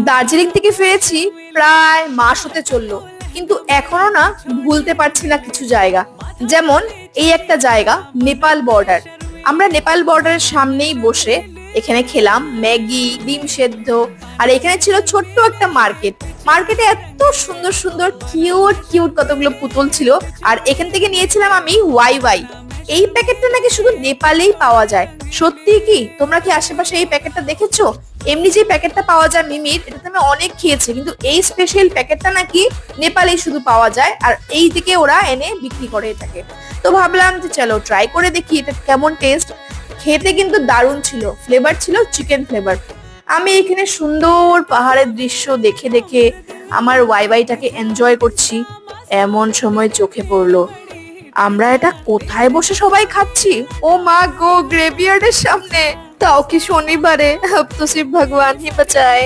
দার্জিলিং থেকে ফিরেছি, প্রায় মাস হতে চললো, কিন্তু এখনো না ভুলতে পারছি না কিছু জায়গা। যেমন এই একটা জায়গা, নেপাল বর্ডার। আমরা নেপাল বর্ডারের সামনেই বসে এখানে খেলাম ম্যাগি, ডিম সেদ্ধ। আর এখানে ছিল ছোট্ট একটা মার্কেট। মার্কেটে এত সুন্দর সুন্দর কিউট কিউট কতগুলো পুতুল ছিল। আর এখান থেকে নিয়েছিলাম আমি ওয়াই ওয়াই। এই প্যাকেটটা নাকি শুধু নেপালেই পাওয়া যায়। সত্যি কি? তোমরা কি আশেপাশে এই প্যাকেটটা দেখেছো? এমনি যে প্যাকেটটা পাওয়া যায় মিমির, এটাতে আমি অনেক খেয়েছি, কিন্তু এই স্পেশাল প্যাকেটটা নাকি নেপালেই শুধু পাওয়া যায়, আর এই দিকে ওরা এনে বিক্রি করে থাকে। তো ভাবলাম যে চলো ট্রাই করে দেখি এটা কেমন টেস্ট। খেতে কিন্তু দারুণ ছিল, ফ্লেভার ছিল চিকেন ফ্লেভার। আমি এখানে সুন্দর পাহাড়ের দৃশ্য দেখে দেখে আমার ওয়াইওয়াইটাকে এনজয় করছি। এমন সময় চোখে পড়লো আমরা এটা কোথায় বসে সবাই খাচ্ছি। ও মা গো, গ্রেভিয়ার্ডের সামনে! তাও কি শনিবারে! अब तो सिर्फ भगवान ही बचाए।